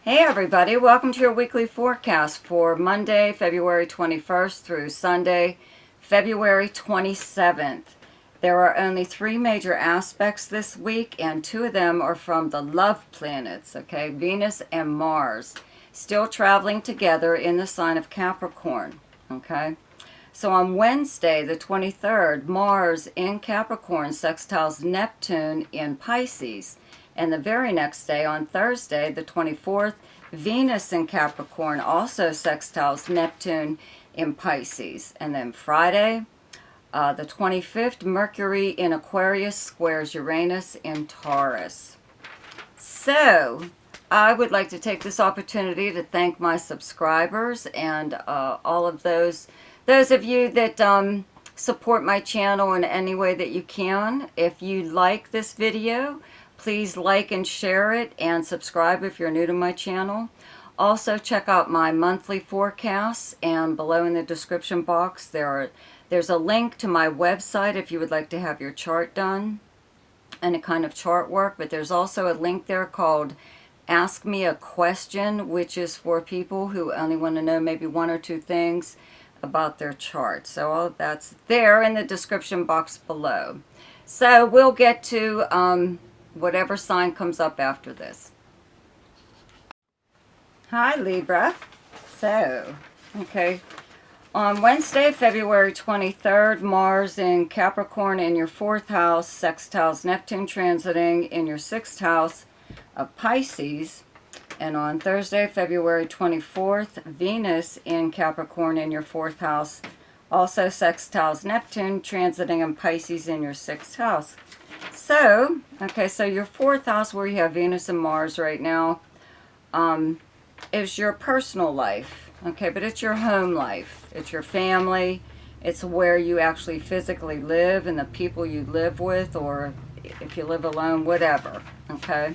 Hey everybody, welcome to your weekly forecast for Monday, February 21st through Sunday, February 27th. There are only 3 major aspects this week, and 2 of them are from the love planets, okay? Venus and Mars, still traveling together in the sign of Capricorn, okay? So on Wednesday, the 23rd, Mars in Capricorn sextiles Neptune in Pisces. And the very next day, on Thursday, the 24th, Venus in Capricorn also sextiles Neptune in Pisces. And then Friday, the 25th, Mercury in Aquarius squares Uranus in Taurus. So, I would like to take this opportunity to thank my subscribers and all of those of you that support my channel in any way that you can. If you like this video, please like and share it, and subscribe if you're new to my channel. Also, check out my monthly forecasts, and below in the description box there's a link to my website if you would like to have your chart done and a kind of chart work. But there's also a link there called Ask Me a Question, which is for people who only want to know maybe 1 or 2 things about their chart. So all that's there in the description box below. So we'll get to whatever sign comes up after this. Hi Libra. So, okay. On Wednesday, February 23rd, Mars in Capricorn in your 4th house, sextiles Neptune transiting in your 6th house of Pisces. And on Thursday, February 24th, Venus in Capricorn in your 4th house, also sextiles Neptune transiting in Pisces in your 6th house. So, okay, so your 4th house where you have Venus and Mars right now is your personal life, okay, but it's your home life. It's your family. It's where you actually physically live and the people you live with, or if you live alone, whatever, okay.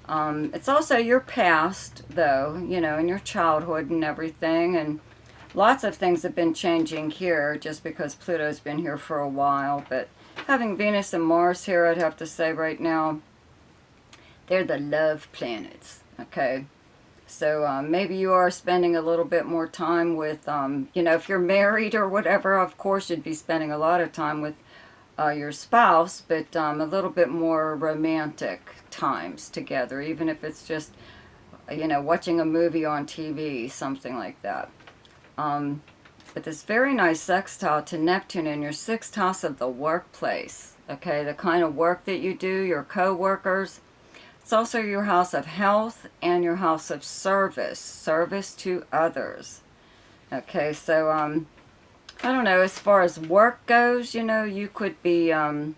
It's also your past, though, you know, and your childhood and everything, and lots of things have been changing here just because Pluto's been here for a while. But having Venus and Mars here, I'd have to say right now, they're the love planets, okay? So maybe you are spending a little bit more time with, you know, if you're married or whatever, of course you'd be spending a lot of time with your spouse, but a little bit more romantic times together, even if it's just, you know, watching a movie on TV, something like that. But this very nice sextile to Neptune in your 6th house of the workplace, okay, the kind of work that you do, your co-workers. It's also your house of health and your house of service to others. Okay, so I don't know, as far as work goes, you know, you could be, you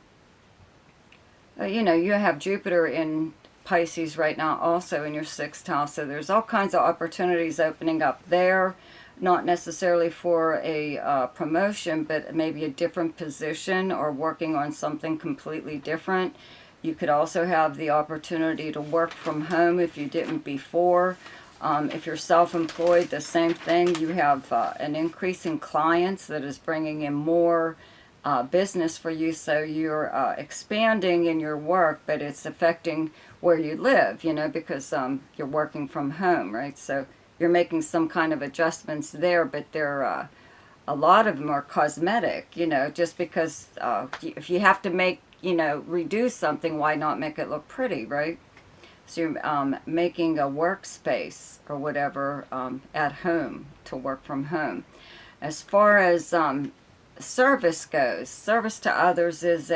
know, you have Jupiter in Pisces right now also in your 6th house, so there's all kinds of opportunities opening up there. Not necessarily for a promotion, but maybe a different position or working on something completely different. You could also have the opportunity to work from home if you didn't before. If you're self-employed, the same thing. You have an increase in clients that is bringing in more business for you, so you're expanding in your work, but it's affecting where you live, you know, because you're working from home, right? So you're making some kind of adjustments there, but they're a lot of them are cosmetic, you know, just because if you have to make, you know, redo something, why not make it look pretty, right? So you're making a workspace or whatever at home to work from home. As far as service goes, service to others is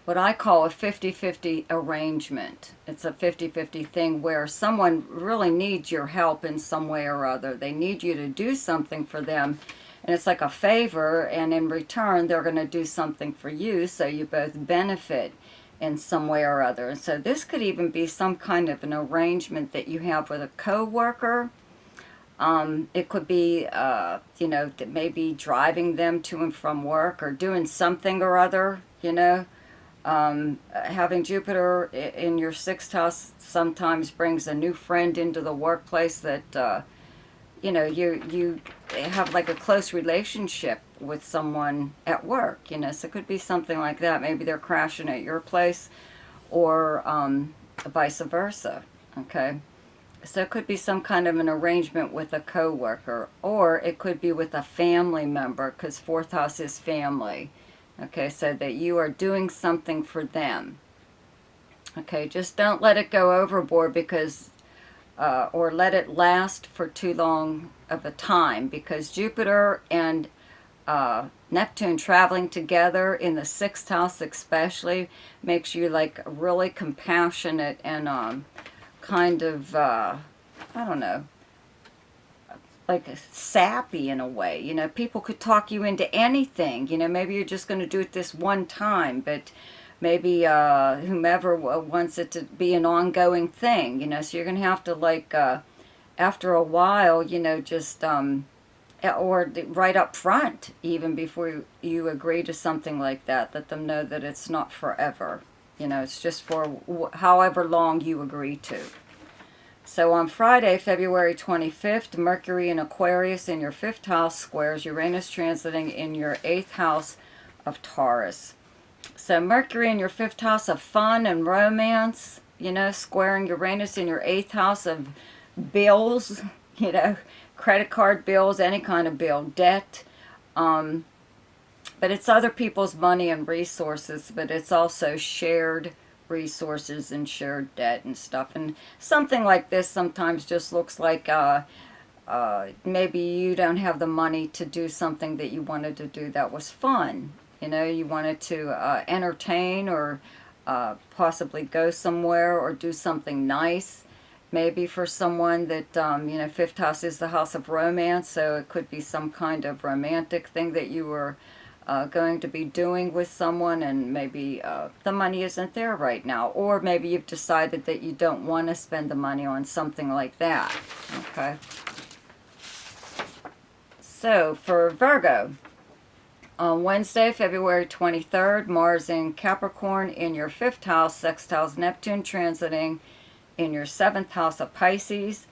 what I call a 50-50 arrangement. It's a 50-50 thing where someone really needs your help in some way or other. They need you to do something for them, and it's like a favor, and in return they're going to do something for you, so you both benefit in some way or other. And so this could even be some kind of an arrangement that you have with a co-worker. It could be, you know, maybe driving them to and from work or doing something or other, you know. Having Jupiter in your 6th house sometimes brings a new friend into the workplace that, you know, you have like a close relationship with someone at work, you know. So it could be something like that. Maybe they're crashing at your place, or vice versa. Okay. So it could be some kind of an arrangement with a coworker, or it could be with a family member, because fourth house is family. Okay, so that you are doing something for them. Okay, just don't let it go overboard, because or let it last for too long of a time, because Jupiter and Neptune traveling together in the sixth house especially makes you like really compassionate and kind of, I don't know, like sappy in a way. You know, people could talk you into anything. You know, maybe you're just going to do it this one time, but maybe whomever wants it to be an ongoing thing, you know, so you're going to have to like, after a while, you know, just, or right up front, even before you agree to something like that, let them know that it's not forever. You know, it's just for however long you agree to. So on Friday, February 25th, Mercury in Aquarius in your 5th house squares Uranus transiting in your 8th house of Taurus. So Mercury in your 5th house of fun and romance, you know, squaring Uranus in your 8th house of bills, you know, credit card bills, any kind of bill, debt. But it's other people's money and resources, but it's also shared resources and shared debt and stuff. And something like this sometimes just looks like maybe you don't have the money to do something that you wanted to do that was fun. You know, you wanted to entertain or possibly go somewhere or do something nice. Maybe for someone that, you know, 5th house is the house of romance, so it could be some kind of romantic thing that you were going to be doing with someone, and maybe the money isn't there right now. Or maybe you've decided that you don't want to spend the money on something like that. Okay. So for Virgo, on Wednesday, February 23rd, Mars in Capricorn in your 5th house, sextiles Neptune transiting in your 7th house of Pisces.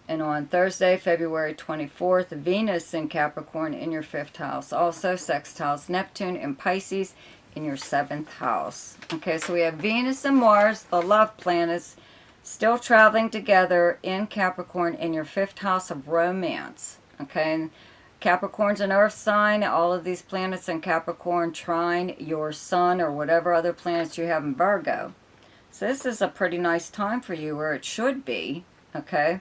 And on Thursday, February 24th, Venus in Capricorn in your 5th house. Also sextiles Neptune in Pisces in your 7th house. Okay, so we have Venus and Mars, the love planets, still traveling together in Capricorn in your 5th house of romance. Okay, and Capricorn's an earth sign. All of these planets in Capricorn trine your sun or whatever other planets you have in Virgo. So this is a pretty nice time for you, or it should be, okay?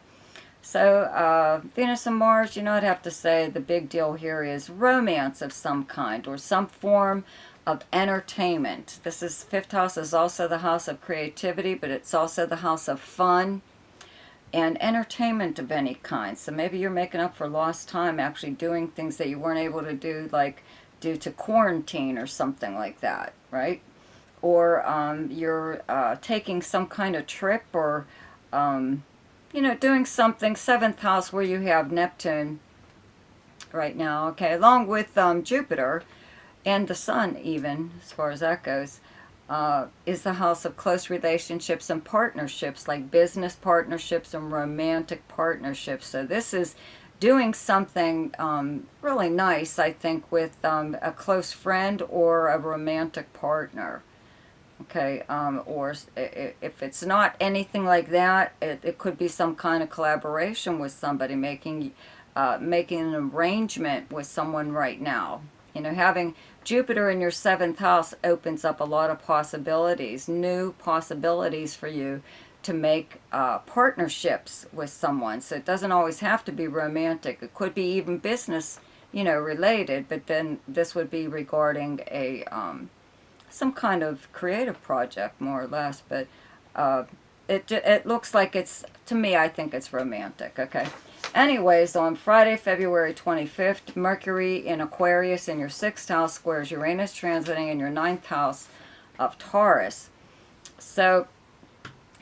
So Venus and Mars, you know, I'd have to say the big deal here is romance of some kind or some form of entertainment. This is 5th house is also the house of creativity, but it's also the house of fun and entertainment of any kind. So maybe you're making up for lost time, actually doing things that you weren't able to do, like due to quarantine or something like that, right? Or you're taking some kind of trip, or you know, doing something. 7th house where you have Neptune right now, okay, along with Jupiter and the sun, even as far as that goes, is the house of close relationships and partnerships, like business partnerships and romantic partnerships. So this is doing something really nice, I think, with a close friend or a romantic partner. Okay, or if it's not anything like that, it could be some kind of collaboration with somebody, making an arrangement with someone right now. You know, having Jupiter in your 7th house opens up a lot of possibilities, new possibilities for you to make partnerships with someone. So it doesn't always have to be romantic. It could be even business, you know, related, but then this would be regarding a some kind of creative project, more or less, but it looks like it's, to me, I think it's romantic, okay? Anyways, on Friday, February 25th, Mercury in Aquarius in your 6th house squares Uranus transiting in your 9th house of Taurus. So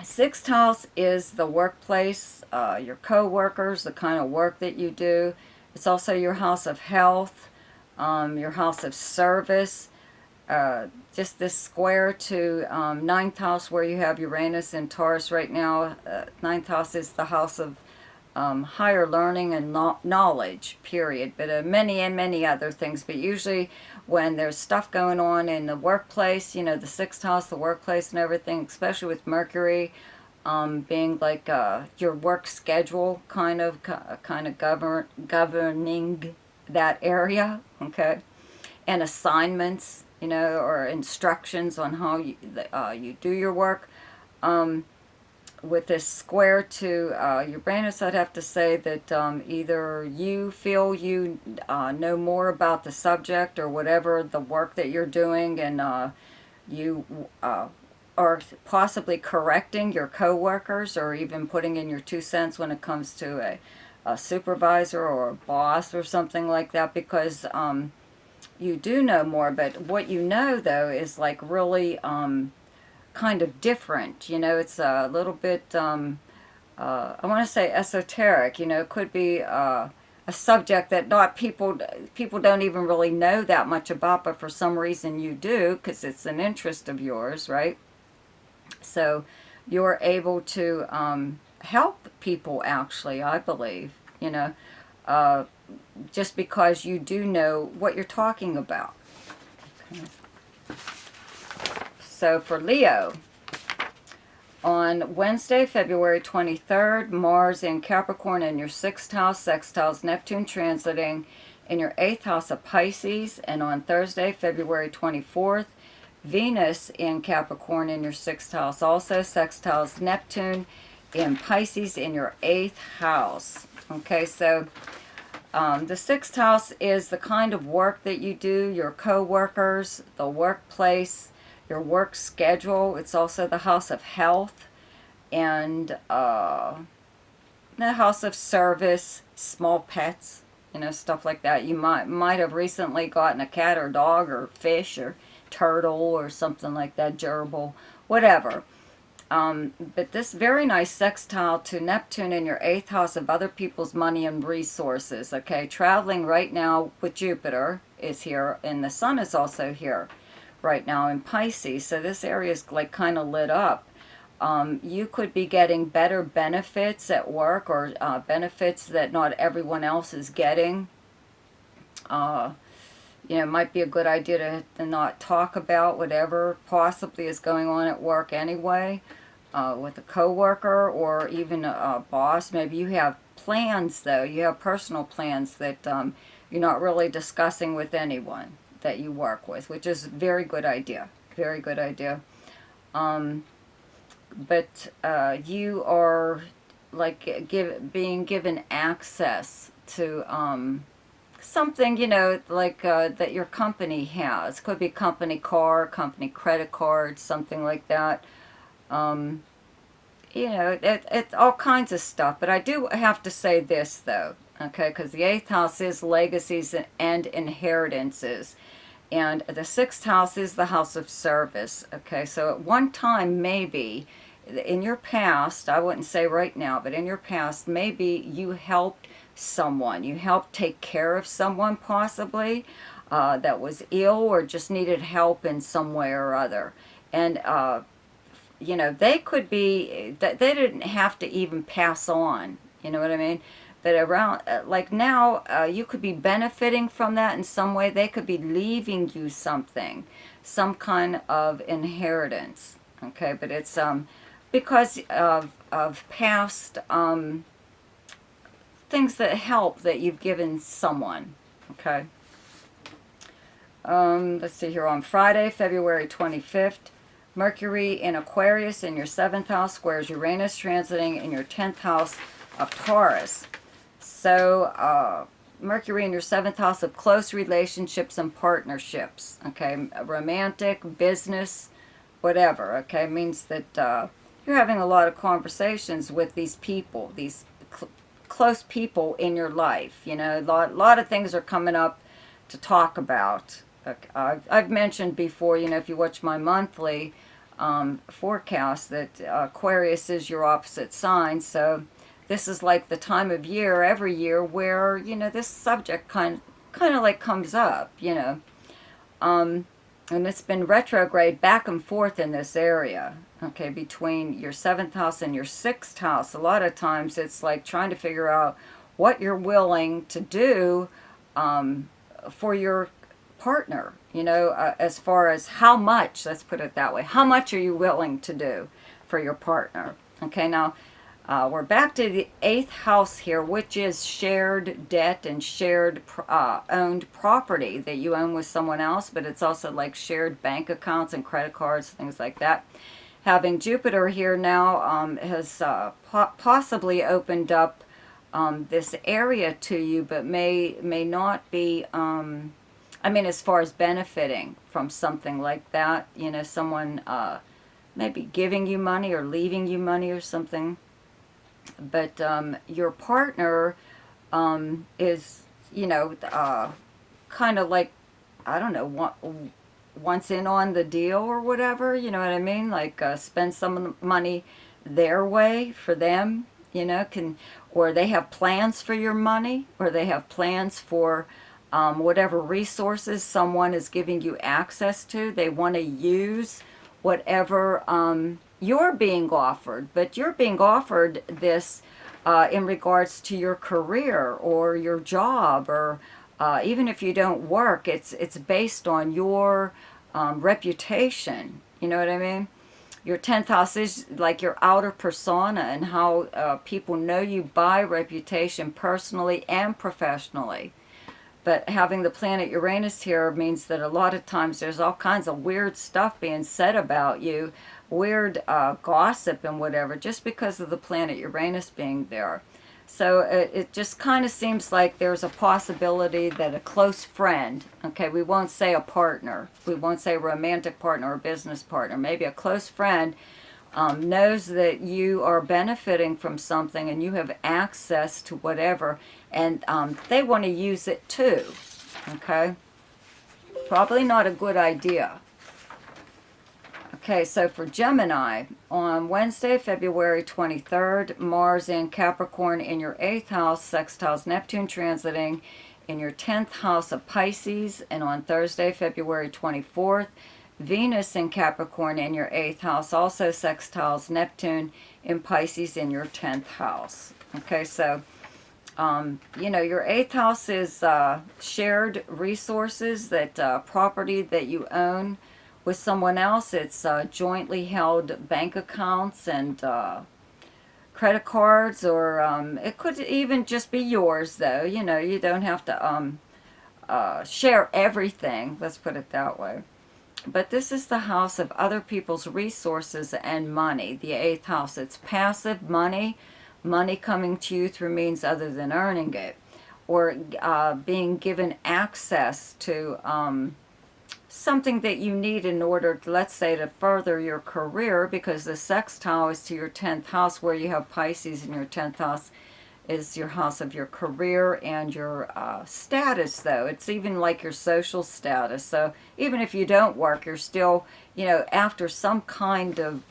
6th house is the workplace, your co-workers, the kind of work that you do. It's also your house of health, your house of service. Just this square to 9th house where you have Uranus and Taurus right now. 9th house is the house of higher learning and knowledge, period. But many other things. But usually when there's stuff going on in the workplace, you know, the 6th house, the workplace and everything, especially with Mercury, being like your work schedule kind of governing that area, okay, and assignments, you know, or instructions on how you do your work. With this square to Uranus, I'd have to say that either you feel you know more about the subject or whatever the work that you're doing, and you are possibly correcting your coworkers or even putting in your 2 cents when it comes to a supervisor or a boss or something like that, because you do know more. But what you know, though, is like really kind of different. You know, it's a little bit, I want to say esoteric. You know, it could be a subject that not people don't even really know that much about, but for some reason you do, because it's an interest of yours, right? So you're able to help people, actually, I believe, you know, just because you do know what you're talking about. Okay. So for Leo, on Wednesday, February 23rd, Mars in Capricorn in your 6th house, sextiles Neptune transiting in your 8th house of Pisces. And on Thursday, February 24th, Venus in Capricorn in your 6th house, also sextiles Neptune in Pisces in your 8th house. Okay, so the 6th house is the kind of work that you do, your co-workers, the workplace, your work schedule. It's also the house of health and the house of service, small pets, you know, stuff like that. You might have recently gotten a cat or dog or fish or turtle or something like that, gerbil, whatever. But this very nice sextile to Neptune in your 8th house of other people's money and resources, okay? Traveling right now with Jupiter is here, and the sun is also here right now in Pisces. So this area is like kind of lit up. You could be getting better benefits at work, or benefits that not everyone else is getting. You know, it might be a good idea to not talk about whatever possibly is going on at work anyway, with a coworker or even a boss. Maybe you have plans, though. You have personal plans that you're not really discussing with anyone that you work with, which is a very good idea. Very good idea. But you are like being given access to something, you know, like that your company has. Could be company car, company credit card, something like that. You know, it's all kinds of stuff. But I do have to say this, though, okay, because the 8th house is legacies and inheritances. And the 6th house is the house of service, okay? So at one time, maybe, in your past, I wouldn't say right now, but in your past, maybe you helped someone. You helped take care of someone, possibly, that was ill or just needed help in some way or other. And, you know, they could be, they didn't have to even pass on, you know what I mean? But around, like now, you could be benefiting from that in some way. They could be leaving you something, some kind of inheritance, okay? But it's because of past things that help that you've given someone, okay? Let's see here. On Friday, February 25th, Mercury in Aquarius in your 7th house squares Uranus transiting in your 10th house of Taurus. So, Mercury in your 7th house of close relationships and partnerships, okay? Romantic, business, whatever, okay? It means that you're having a lot of conversations with these people, these close people in your life. You know, a lot of things are coming up to talk about. I've mentioned before, you know, if you watch my monthly forecast, that Aquarius is your opposite sign. So this is like the time of year every year where, you know, this subject kind of like comes up, you know. And it's been retrograde back and forth in this area, okay, between your 7th house and your 6th house. A lot of times it's like trying to figure out what you're willing to do for your partner, you know, as far as how much, let's put it that way, how much are you willing to do for your partner? Okay, now we're back to the 8th house here, which is shared debt and shared owned property that you own with someone else, but it's also like shared bank accounts and credit cards, things like that. Having Jupiter here now has possibly opened up this area to you, but may not be, I mean, as far as benefiting from something like that, you know, someone maybe giving you money or leaving you money or something. But your partner is, you know, kind of like, I don't know, wants in on the deal or whatever, you know what I mean? Like spend some of the money their way for them, you know, or they have plans for your money, or they have plans for whatever resources someone is giving you access to. They want to use whatever you're being offered, but you're being offered this in regards to your career or your job, or even if you don't work, it's based on your reputation. You know what I mean? Your 10th house is like your outer persona and how people know you by reputation, personally and professionally. But having the planet Uranus here means that a lot of times there's all kinds of weird stuff being said about you, weird gossip and whatever, just because of the planet Uranus being there. So it just kind of seems like there's a possibility that a close friend, okay, we won't say a partner, we won't say a romantic partner or business partner, maybe a close friend knows that you are benefiting from something and you have access to whatever, and they want to use it too, okay? Probably not a good idea. Okay, so for Gemini, on Wednesday, February 23rd, Mars in Capricorn in your 8th house, sextiles Neptune transiting in your 10th house of Pisces, and on Thursday, February 24th, Venus in Capricorn in your 8th house, also sextiles Neptune in Pisces in your 10th house. Okay, so, you know, your 8th house is shared resources, that property that you own with someone else. It's jointly held bank accounts and credit cards, or it could even just be yours, though. You know, you don't have to share everything, let's put it that way. But this is the house of other people's resources and money, the 8th house. It's passive money, money coming to you through means other than earning it, or being given access to something that you need in order to, let's say, to further your career, because the sextile is to your 10th house, where you have Pisces in your 10th house is your house of your career and your status, though. It's even like your social status. So even if you don't work, you're still, you know, after some kind of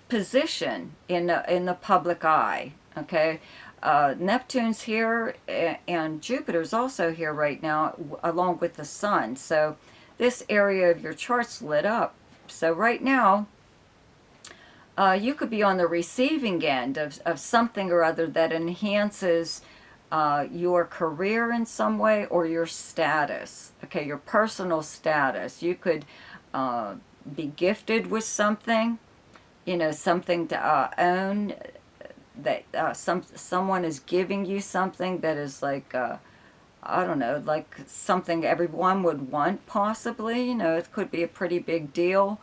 position in the public eye, okay? Neptune's here and Jupiter's also here right now, along with the sun. So this area of your chart's lit up. So right now, you could be on the receiving end of something or other that enhances your career in some way, or your status, okay, your personal status. You could be gifted with something, you know, something to own, that someone is giving you something that is like, I don't know, like something everyone would want, possibly. You know, it could be a pretty big deal.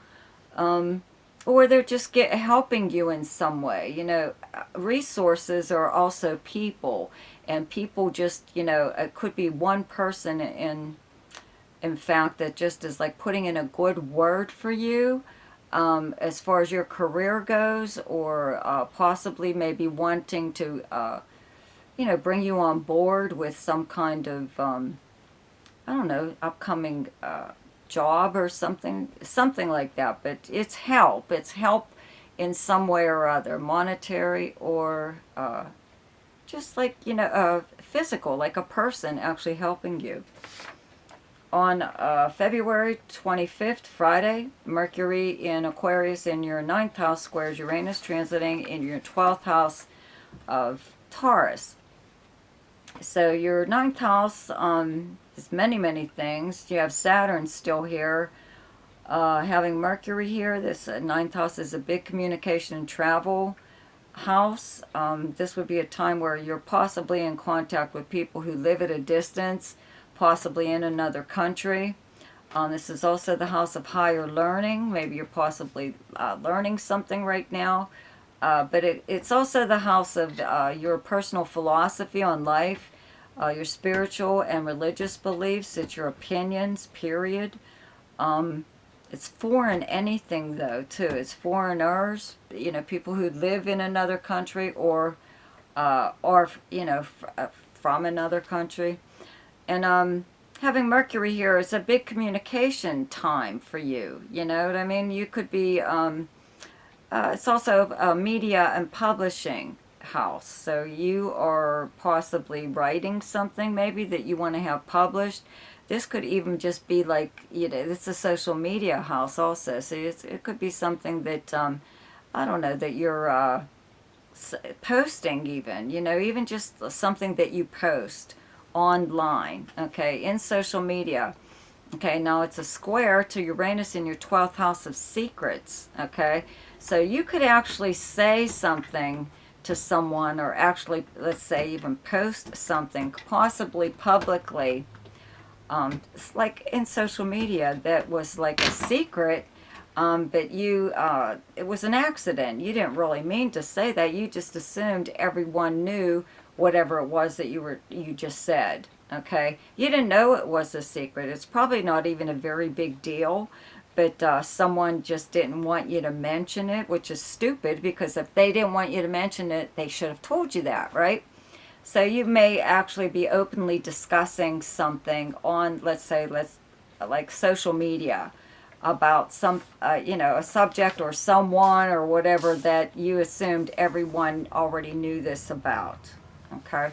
Or they're just helping you in some way. You know, resources are also people, and people just, you know, it could be one person in fact that just is like putting in a good word for you as far as your career goes, or possibly maybe wanting to, you know, bring you on board with some kind of, I don't know, upcoming job or something like that. But it's help in some way or other, monetary, or just like, you know, physical, like a person actually helping you. On February 25th, Friday, Mercury in Aquarius in your 9th house squares Uranus transiting in your 12th house of Taurus. So your 9th house is many, many things. You have Saturn still here. Having Mercury here, this ninth house is a big communication and travel house. This would be a time where you're possibly in contact with people who live at a distance, possibly in another country. This is also the house of higher learning. Maybe you're possibly learning something right now. But it's also the house of your personal philosophy on life, your spiritual and religious beliefs. It's your opinions, period. It's foreign anything, though, too. It's foreigners, you know, people who live in another country or you know, from another country. And having Mercury here is a big communication time for you. You know what I mean? You could be, it's also a media and publishing house. So you are possibly writing something maybe that you want to have published. This could even just be like, you know, it's a social media house also. So it could be something that, I don't know, that you're posting even, you know, even just something that you post online, okay, in social media. Okay, now it's a square to Uranus in your 12th house of secrets, okay? So you could actually say something to someone, or actually, let's say, even post something, possibly publicly, it's like in social media, that was like a secret, but you, it was an accident. You didn't really mean to say that. You just assumed everyone knew whatever it was that you just said. Okay, you didn't know it was a secret. It's probably not even a very big deal, but someone just didn't want you to mention it, which is stupid, because if they didn't want you to mention it, they should have told you that, right? So you may actually be openly discussing something on, let's say, like social media, about some, you know, a subject or someone or whatever that you assumed everyone already knew this about. Okay.